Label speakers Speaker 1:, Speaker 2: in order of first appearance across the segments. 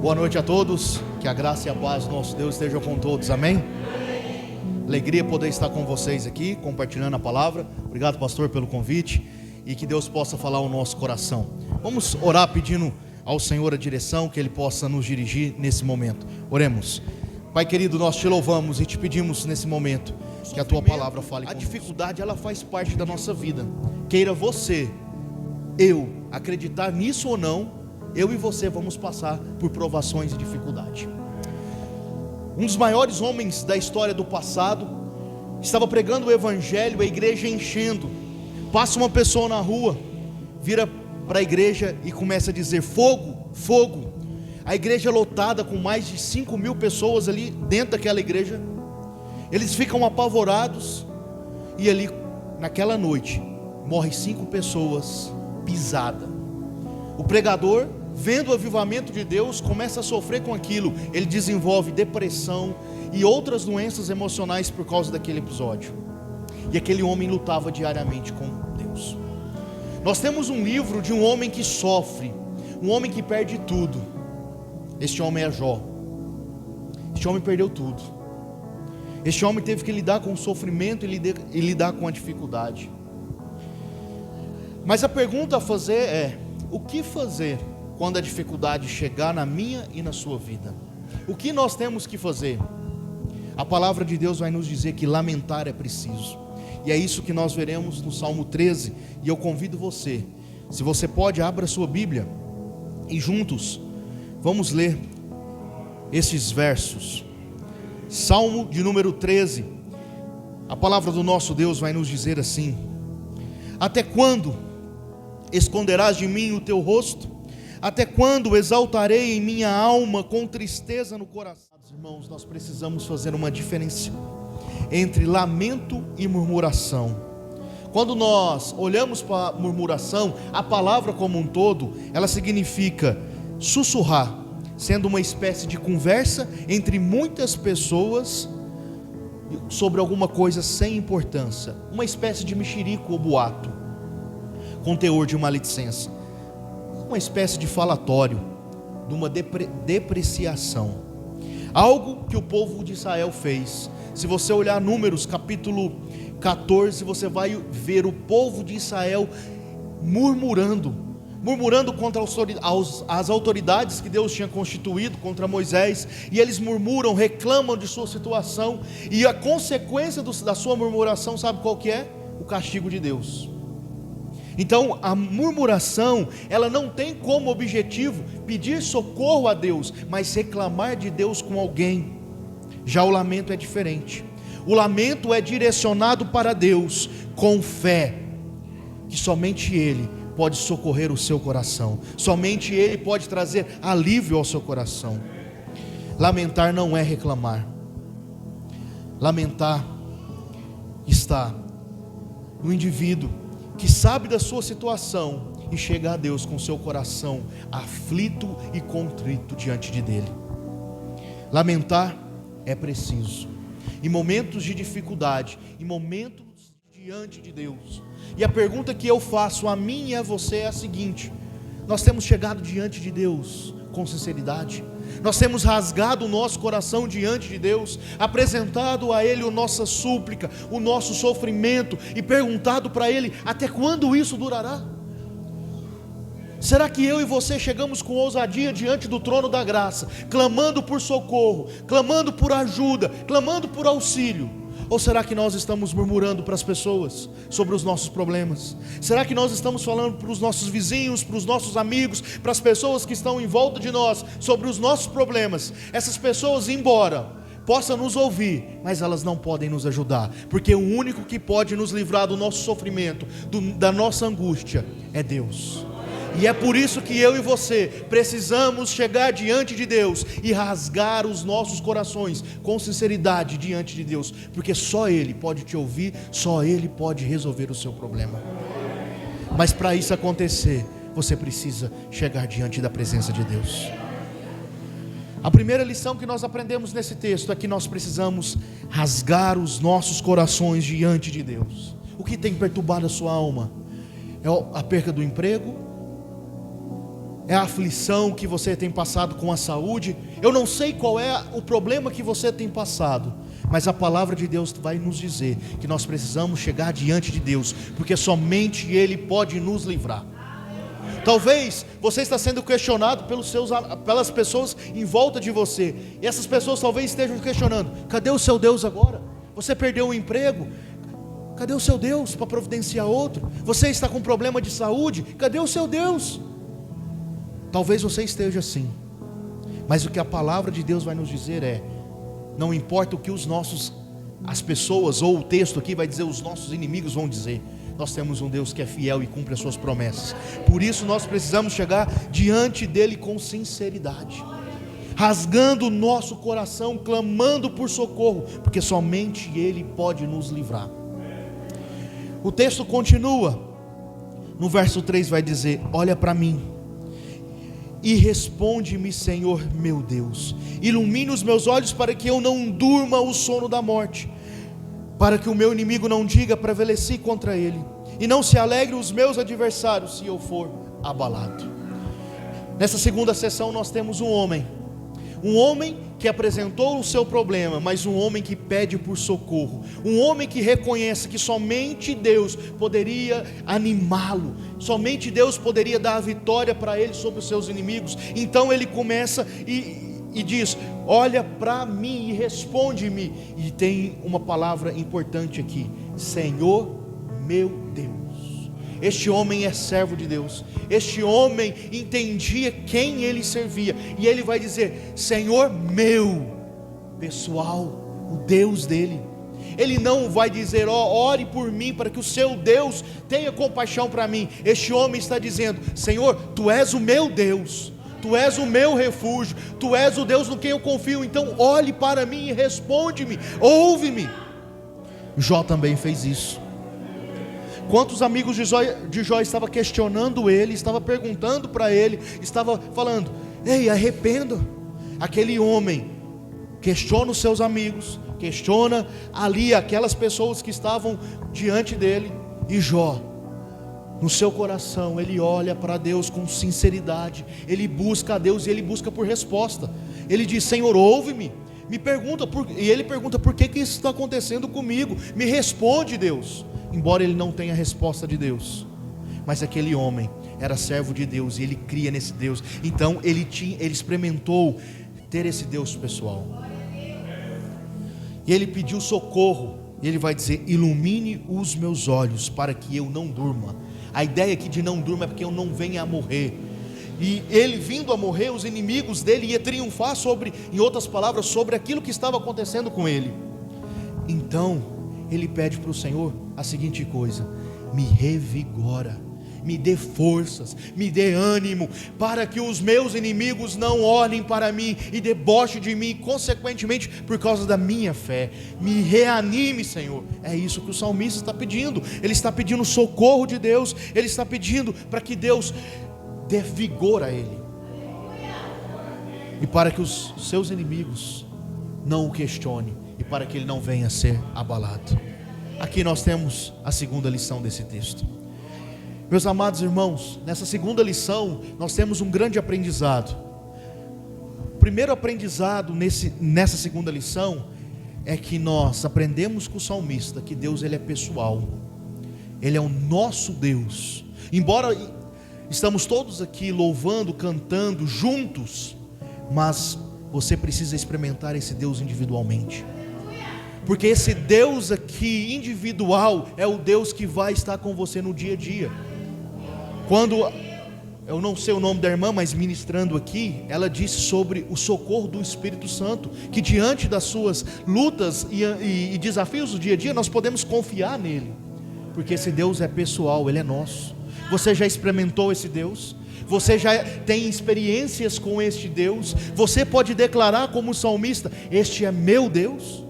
Speaker 1: Boa noite a todos, que a graça e a paz do nosso Deus estejam com todos, amém? Alegria poder estar com vocês aqui, compartilhando a palavra. Obrigado, pastor, pelo convite, e que Deus possa falar ao nosso coração. Vamos orar pedindo ao Senhor a direção, que Ele possa nos dirigir nesse momento. Oremos. Pai querido, nós te louvamos e te pedimos nesse momento que a tua palavra fale. A dificuldade, ela faz parte da nossa vida. Queira você, eu, acreditar nisso ou não, eu e você vamos passar por provações e dificuldade. Um dos maiores homens da história do passado estava pregando o evangelho, a igreja enchendo. Passa uma pessoa na rua, vira para a igreja e começa a dizer: fogo, fogo. A igreja lotada com mais de 5.000 pessoas ali dentro daquela igreja. Eles ficam apavorados, e ali naquela noite morrem 5 pessoas pisadas. O pregador, vendo o avivamento de Deus, começa a sofrer com aquilo. Ele desenvolve depressão e outras doenças emocionais por causa daquele episódio. E aquele homem lutava diariamente com Deus. Nós temos um livro de um homem que sofre, um homem que perde tudo. Este homem é Jó. Este homem perdeu tudo. Este homem teve que lidar com o sofrimento e lidar com a dificuldade. Mas a pergunta a fazer é: o que fazer quando a dificuldade chegar na minha e na sua vida? O que nós temos que fazer? A palavra de Deus vai nos dizer que lamentar é preciso, e é isso que nós veremos no Salmo 13. E eu convido você, se você pode, abra sua Bíblia e juntos vamos ler esses versos. Salmo de número 13. A palavra do nosso Deus vai nos dizer assim: até quando esconderás de mim o teu rosto? Até quando exaltarei em minha alma com tristeza no coração? Irmãos, nós precisamos fazer uma diferença entre lamento e murmuração. Quando nós olhamos para a murmuração, a palavra como um todo, ela significa sussurrar, sendo uma espécie de conversa entre muitas pessoas sobre alguma coisa sem importância, uma espécie de mexerico ou boato, com teor de maledicência, uma espécie de falatório, de uma depreciação, algo que o povo de Israel fez. Se você olhar Números capítulo 14, você vai ver o povo de Israel murmurando contra as autoridades que Deus tinha constituído, contra Moisés, e eles murmuram, reclamam de sua situação, e a consequência da sua murmuração, sabe qual que é? O castigo de Deus. Então a murmuração, ela não tem como objetivo pedir socorro a Deus, mas reclamar de Deus com alguém. Já o lamento é diferente. O lamento é direcionado para Deus com fé, que somente Ele pode socorrer o seu coração, somente Ele pode trazer alívio ao seu coração. Lamentar não é reclamar. Lamentar está no indivíduo que sabe da sua situação e chega a Deus com seu coração aflito e contrito diante dele. Lamentar é preciso em momentos de dificuldade, em momentos diante de Deus. E a pergunta que eu faço a mim e a você é a seguinte: nós temos chegado diante de Deus com sinceridade? Nós temos rasgado o nosso coração diante de Deus, apresentado a Ele a nossa súplica, o nosso sofrimento, e perguntado para Ele: até quando isso durará? Será que eu e você chegamos com ousadia diante do trono da graça, clamando por socorro, clamando por ajuda, clamando por auxílio? Ou será que nós estamos murmurando para as pessoas sobre os nossos problemas? Será que nós estamos falando para os nossos vizinhos, para os nossos amigos, para as pessoas que estão em volta de nós sobre os nossos problemas? Essas pessoas, embora possam nos ouvir, mas elas não podem nos ajudar, porque o único que pode nos livrar do nosso sofrimento, da nossa angústia, é Deus. E é por isso que eu e você precisamos chegar diante de Deus e rasgar os nossos corações com sinceridade diante de Deus, porque só Ele pode te ouvir, só Ele pode resolver o seu problema. Mas para isso acontecer, você precisa chegar diante da presença de Deus. A primeira lição que nós aprendemos nesse texto é que nós precisamos rasgar os nossos corações diante de Deus. O que tem perturbado a sua alma? É a perca do emprego? é a aflição que você tem passado com a saúde, eu não sei qual é o problema que você tem passado, mas a palavra de Deus vai nos dizer que nós precisamos chegar diante de Deus, porque somente Ele pode nos livrar. Talvez você está sendo questionado pelas pessoas em volta de você, e essas pessoas talvez estejam questionando: cadê o seu Deus agora? Você perdeu o emprego? Cadê o seu Deus para providenciar outro? Você está com problema de saúde? Cadê o seu Deus? Talvez você esteja assim, mas o que a palavra de Deus vai nos dizer é: não importa o que as pessoas, ou o texto aqui vai dizer, os nossos inimigos vão dizer, nós temos um Deus que é fiel e cumpre as suas promessas. Por isso nós precisamos chegar diante dele com sinceridade, rasgando o nosso coração, clamando por socorro, porque somente ele pode nos livrar. O texto continua, no verso 3 vai dizer: olha para mim e responde-me, Senhor meu Deus, ilumine os meus olhos para que eu não durma o sono da morte, para que o meu inimigo não diga: prevaleci contra ele, e não se alegre os meus adversários se eu for abalado. Nessa segunda sessão nós temos um homem que apresentou o seu problema, mas um homem que pede por socorro, um homem que reconhece que somente Deus poderia animá-lo, somente Deus poderia dar a vitória para ele sobre os seus inimigos. Então ele começa e diz: olha para mim e responde-me. E tem uma palavra importante aqui: Senhor meu Deus. Este homem é servo de Deus, este homem entendia quem ele servia, e ele vai dizer: Senhor meu, pessoal, o Deus dele. Ele não vai dizer: ore por mim para que o seu Deus tenha compaixão para mim. Este homem está dizendo: Senhor, tu és o meu Deus, tu és o meu refúgio, tu és o Deus no quem eu confio, então olhe para mim e responde-me, ouve-me. Jó também fez isso. Quantos amigos de Jó estavam questionando ele, estavam perguntando para ele, estavam falando: ei, arrependa. Aquele homem questiona os seus amigos, questiona ali aquelas pessoas que estavam diante dele, e Jó, no seu coração, ele olha para Deus com sinceridade, ele busca a Deus e ele busca por resposta. Ele diz: Senhor, ouve-me. E ele pergunta: por que isso está acontecendo comigo? Me responde, Deus. Embora ele não tenha a resposta de Deus, mas aquele homem era servo de Deus e ele cria nesse Deus. Então ele experimentou ter esse Deus pessoal, e ele pediu socorro. E ele vai dizer: ilumine os meus olhos para que eu não durma. A ideia aqui de não durma é porque eu não venha a morrer. E ele vindo a morrer, os inimigos dele iam triunfar em outras palavras, sobre aquilo que estava acontecendo com ele. Então ele pede para o Senhor a seguinte coisa: me revigora, me dê forças, me dê ânimo, para que os meus inimigos não olhem para mim e debochem de mim, consequentemente por causa da minha fé. Me reanime, Senhor. É isso que o salmista está pedindo. Ele está pedindo socorro de Deus, ele está pedindo para que Deus dê vigor a ele, e para que os seus inimigos não o questionem, e para que ele não venha a ser abalado. Aqui nós temos a segunda lição desse texto. Meus amados irmãos, nessa segunda lição nós temos um grande aprendizado. O primeiro aprendizado nessa segunda lição é que nós aprendemos com o salmista que Deus, ele é pessoal, ele é o nosso Deus. Embora estamos todos aqui louvando, cantando juntos, mas você precisa experimentar esse Deus individualmente, porque esse Deus aqui individual é o Deus que vai estar com você no dia a dia. Quando, eu não sei o nome da irmã, mas ministrando aqui, ela disse sobre o socorro do Espírito Santo, que diante das suas lutas e desafios do dia a dia, nós podemos confiar nele, porque esse Deus é pessoal, ele é nosso. Você já experimentou esse Deus? Você já tem experiências com este Deus? Você pode declarar como salmista: este é meu Deus?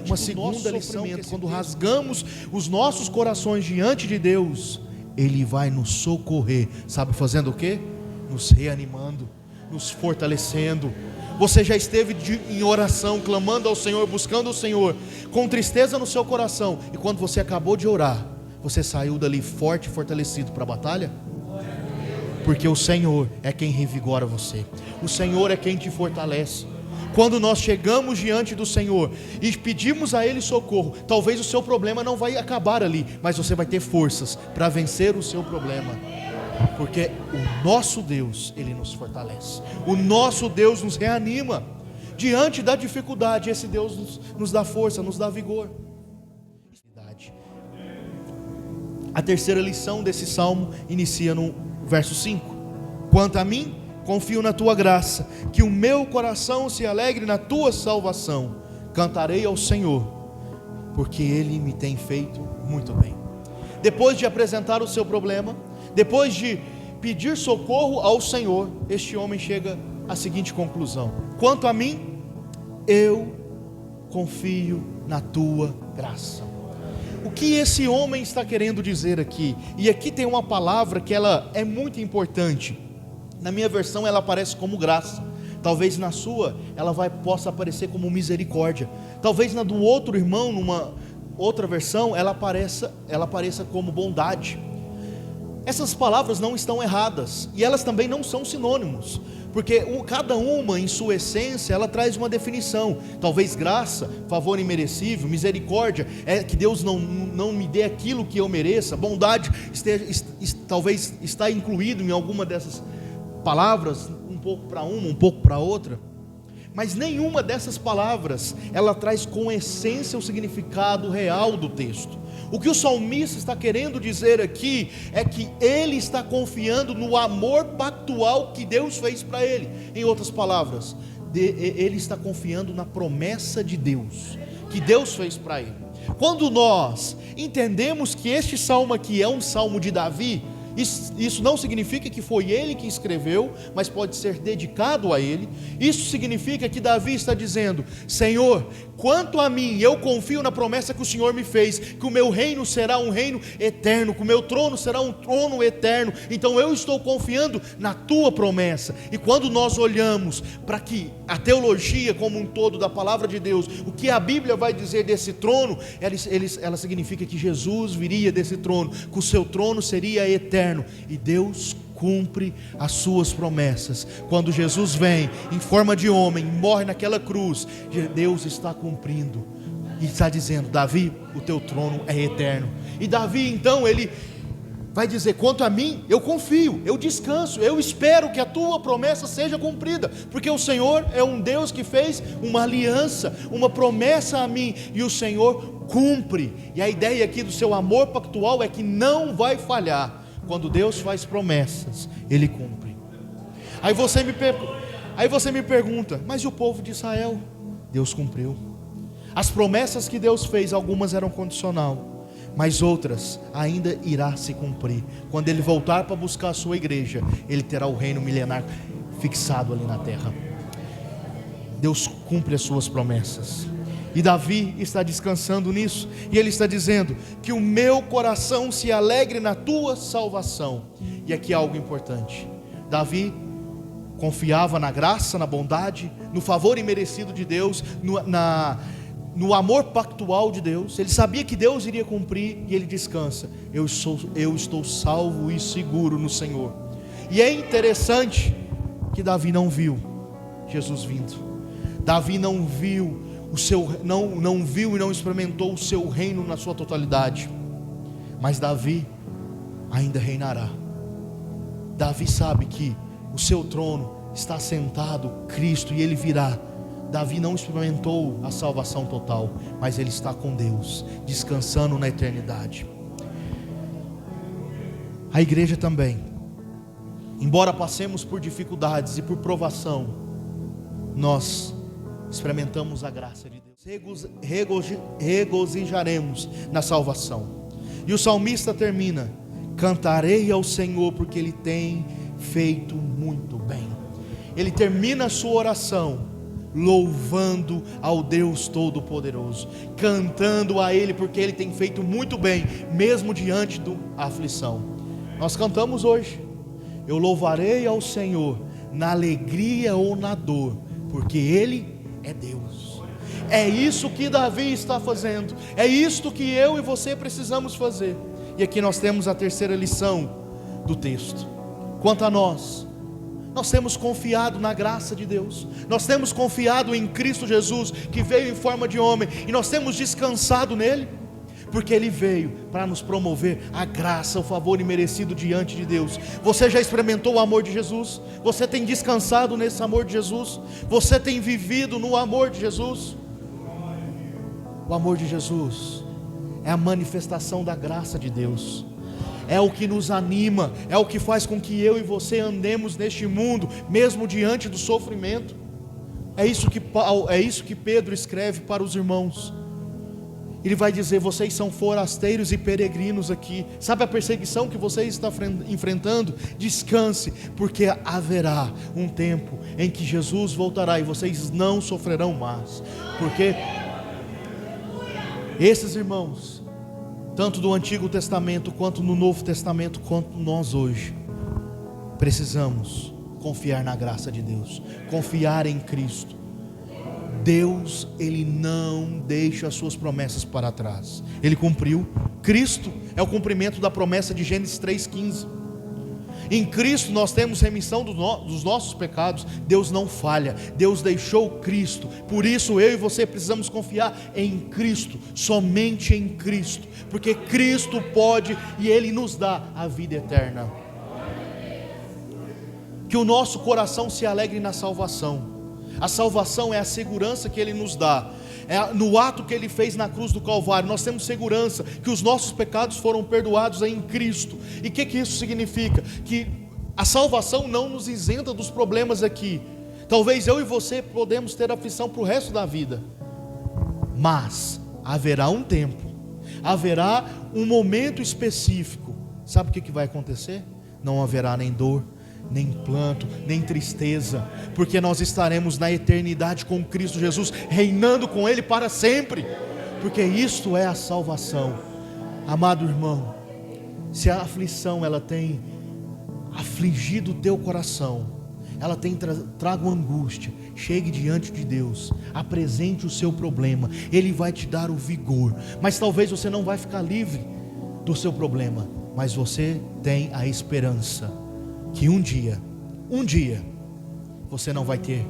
Speaker 1: Uma segunda lição, quando rasgamos os nossos corações diante de Deus, ele vai nos socorrer. Sabe fazendo o quê? Nos reanimando, nos fortalecendo. Você já esteve em oração, clamando ao Senhor, buscando o Senhor, com tristeza no seu coração, e quando você acabou de orar, você saiu dali forte e fortalecido para a batalha? porque o Senhor é quem revigora você, o Senhor é quem te fortalece. Quando nós chegamos diante do Senhor e pedimos a Ele socorro, talvez o seu problema não vai acabar ali, mas você vai ter forças para vencer o seu problema, porque o nosso Deus, Ele nos fortalece, o nosso Deus nos reanima. Diante da dificuldade, esse Deus nos dá força, nos dá vigor. A terceira lição desse salmo inicia no verso 5: quanto a mim, confio na tua graça, que o meu coração se alegre na tua salvação. Cantarei ao Senhor, porque Ele me tem feito muito bem. Depois de apresentar o seu problema, depois de pedir socorro ao Senhor, este homem chega à seguinte conclusão: quanto a mim, eu confio na tua graça. O que esse homem está querendo dizer aqui? E aqui tem uma palavra que ela é muito importante. Na minha versão ela aparece como graça, talvez na sua ela possa aparecer como misericórdia, talvez na do outro irmão, numa outra versão, ela apareça como bondade. Essas palavras não estão erradas, e elas também não são sinônimos, porque cada uma em sua essência, ela traz uma definição. Talvez graça, favor imerecível, misericórdia, é que Deus não me dê aquilo que eu mereça. Bondade talvez está incluído em alguma dessas palavras, um pouco para uma, um pouco para outra, mas nenhuma dessas palavras, ela traz com essência o significado real do texto. O que o salmista está querendo dizer aqui, é que ele está confiando no amor pactual que Deus fez para ele. Em outras palavras, ele está confiando na promessa de Deus, que Deus fez para ele. Quando nós entendemos que este salmo aqui é um salmo de Davi, isso não significa que foi ele que escreveu, mas pode ser dedicado a ele. Isso significa que Davi está dizendo: Senhor, quanto a mim, eu confio na promessa que o Senhor me fez, que o meu reino será um reino eterno, que o meu trono será um trono eterno. Então eu estou confiando na tua promessa. E quando nós olhamos para que a teologia como um todo da palavra de Deus, o que a Bíblia vai dizer desse trono, ela significa que Jesus viria desse trono, que o seu trono seria eterno. E Deus cumpre as suas promessas. Quando Jesus vem em forma de homem, morre naquela cruz, Deus está cumprindo e está dizendo: Davi, o teu trono é eterno. E Davi então ele vai dizer: quanto a mim, eu confio, eu descanso, eu espero que a tua promessa seja cumprida, porque o Senhor é um Deus que fez uma aliança, uma promessa a mim, e o Senhor cumpre. E a ideia aqui do seu amor pactual é que não vai falhar. Quando Deus faz promessas, Ele cumpre. Aí você me pergunta: mas e o povo de Israel? Deus cumpriu. As promessas que Deus fez, algumas eram condicional, mas outras ainda irá se cumprir. Quando Ele voltar para buscar a sua igreja, Ele terá o reino milenar fixado ali na terra. Deus cumpre as suas promessas. E Davi está descansando nisso, e ele está dizendo: que o meu coração se alegre na tua salvação. E aqui há algo importante. Davi confiava na graça, na bondade, no favor imerecido de Deus, no amor pactual de Deus. Ele sabia que Deus iria cumprir, e ele descansa: eu estou salvo e seguro no Senhor. E é interessante que Davi não viu Jesus vindo. Davi não viu não viu e não experimentou o seu reino na sua totalidade, mas Davi ainda reinará. Davi sabe que o seu trono está assentado Cristo, e Ele virá. Davi não experimentou a salvação total, mas ele está com Deus, descansando na eternidade. A igreja também, embora passemos por dificuldades e por provação, nós experimentamos a graça de Deus, regozijaremos na salvação. E o salmista termina: cantarei ao Senhor, porque Ele tem feito muito bem. Ele termina a sua oração louvando ao Deus Todo-Poderoso, cantando a Ele, porque Ele tem feito muito bem, mesmo diante da aflição. Nós cantamos hoje: eu louvarei ao Senhor na alegria ou na dor, porque Ele é Deus. É isso que Davi está fazendo, é isto que eu e você precisamos fazer. E aqui nós temos a terceira lição do texto: Quanto a nós temos confiado na graça de Deus, nós temos confiado em Cristo Jesus, que veio em forma de homem, e nós temos descansado nele, porque ele veio para nos promover a graça, o favor imerecido diante de Deus. Você já experimentou o amor de Jesus? Você tem descansado nesse amor de Jesus? Você tem vivido no amor de Jesus? O amor de Jesus é a manifestação da graça de Deus, é o que nos anima, é o que faz com que eu e você andemos neste mundo, mesmo diante do sofrimento. É isso que Pedro escreve para os irmãos. Ele vai dizer: vocês são forasteiros e peregrinos aqui. Sabe a perseguição que você está enfrentando? Descanse, porque haverá um tempo em que Jesus voltará e vocês não sofrerão mais. Porque esses irmãos, tanto do Antigo Testamento quanto no Novo Testamento, quanto nós hoje, precisamos confiar na graça de Deus, confiar em Cristo. Deus, Ele não deixa as suas promessas para trás. Ele cumpriu. Cristo é o cumprimento da promessa de Gênesis 3,15. Em Cristo nós temos remissão dos nossos pecados. Deus não falha, Deus deixou Cristo. Por isso eu e você precisamos confiar em Cristo, somente em Cristo, porque Cristo pode e Ele nos dá a vida eterna. Que o nosso coração se alegre na salvação. A salvação é a segurança que Ele nos dá, no ato que Ele fez na cruz do Calvário. Nós temos segurança que os nossos pecados foram perdoados em Cristo. E o que isso significa? Que a salvação não nos isenta dos problemas aqui. Talvez eu e você podemos ter aflição para o resto da vida, mas haverá um tempo, haverá um momento específico. Sabe o que vai acontecer? Não haverá nem dor, nem planto, nem tristeza, porque nós estaremos na eternidade com Cristo Jesus, reinando com Ele para sempre, porque isto é a salvação. Amado irmão, se a aflição ela tem afligido o teu coração, ela tem trago angústia, chegue diante de Deus, apresente o seu problema, Ele vai te dar o vigor. Mas talvez você não vai ficar livre do seu problema, mas você tem a esperança que um dia, você não vai ter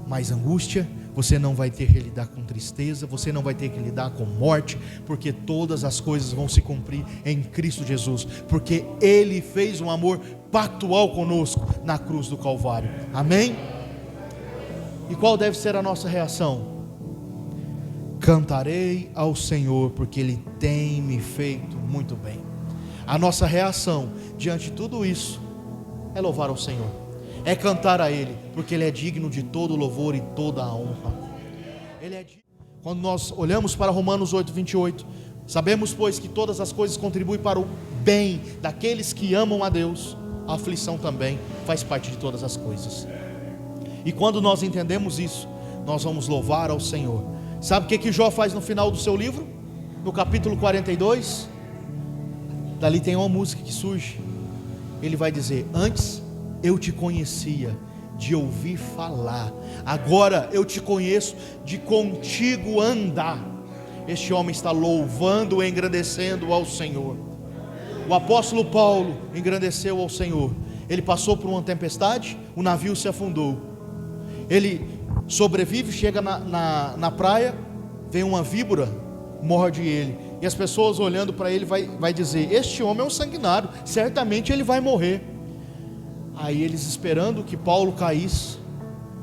Speaker 1: mais angústia, você não vai ter que lidar com tristeza, você não vai ter que lidar com morte, porque todas as coisas vão se cumprir em Cristo Jesus, porque Ele fez um amor pactual conosco na cruz do Calvário. Amém? E qual deve ser a nossa reação? Cantarei ao Senhor, porque Ele tem me feito muito bem. A nossa reação diante de tudo isso é louvar ao Senhor, é cantar a Ele, porque Ele é digno de todo louvor e toda a honra. Quando nós olhamos para Romanos 8:28, sabemos pois que todas as coisas contribuem para o bem daqueles que amam a Deus. A aflição também faz parte de todas as coisas. E quando nós entendemos isso, nós vamos louvar ao Senhor. Sabe o que Jó faz no final do seu livro? No capítulo 42, dali tem uma música que surge. Ele vai dizer: antes eu te conhecia de ouvir falar, agora eu te conheço de contigo andar. Este homem está louvando e engrandecendo ao Senhor. O apóstolo Paulo engrandeceu ao Senhor. Ele passou por uma tempestade, o navio se afundou. Ele sobrevive, chega na praia, vem uma víbora, morde ele. E as pessoas olhando para ele vai dizer: este homem é um sanguinário, certamente ele vai morrer. Aí eles esperando que Paulo caísse,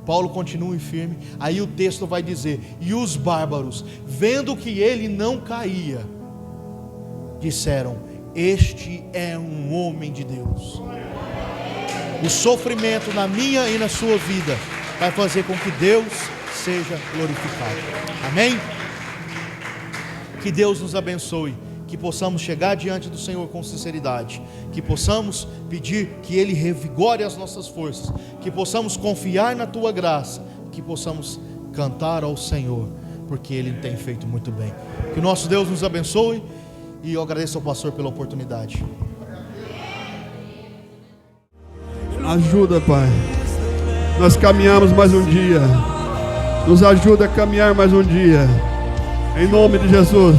Speaker 1: Paulo continue firme. Aí o texto vai dizer: e os bárbaros, vendo que ele não caía, disseram: este é um homem de Deus. O sofrimento na minha e na sua vida vai fazer com que Deus seja glorificado. Amém? Que Deus nos abençoe, que possamos chegar diante do Senhor com sinceridade, que possamos pedir que Ele revigore as nossas forças, que possamos confiar na Tua graça, que possamos cantar ao Senhor, porque Ele tem feito muito bem. Que o nosso Deus nos abençoe, e eu agradeço ao pastor pela oportunidade.
Speaker 2: Ajuda, Pai. Nós caminhamos mais um dia, nos ajuda a caminhar mais um dia, em nome de Jesus.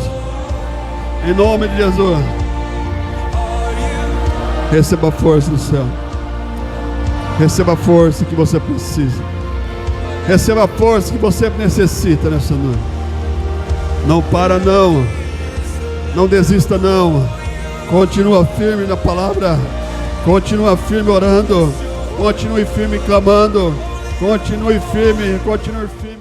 Speaker 2: Em nome de Jesus. Receba a força do céu. Receba a força que você precisa. Receba a força que você necessita nessa noite. Não para não. Não desista não. Continua firme na palavra. Continua firme orando. Continue firme clamando. Continue firme. Continue firme.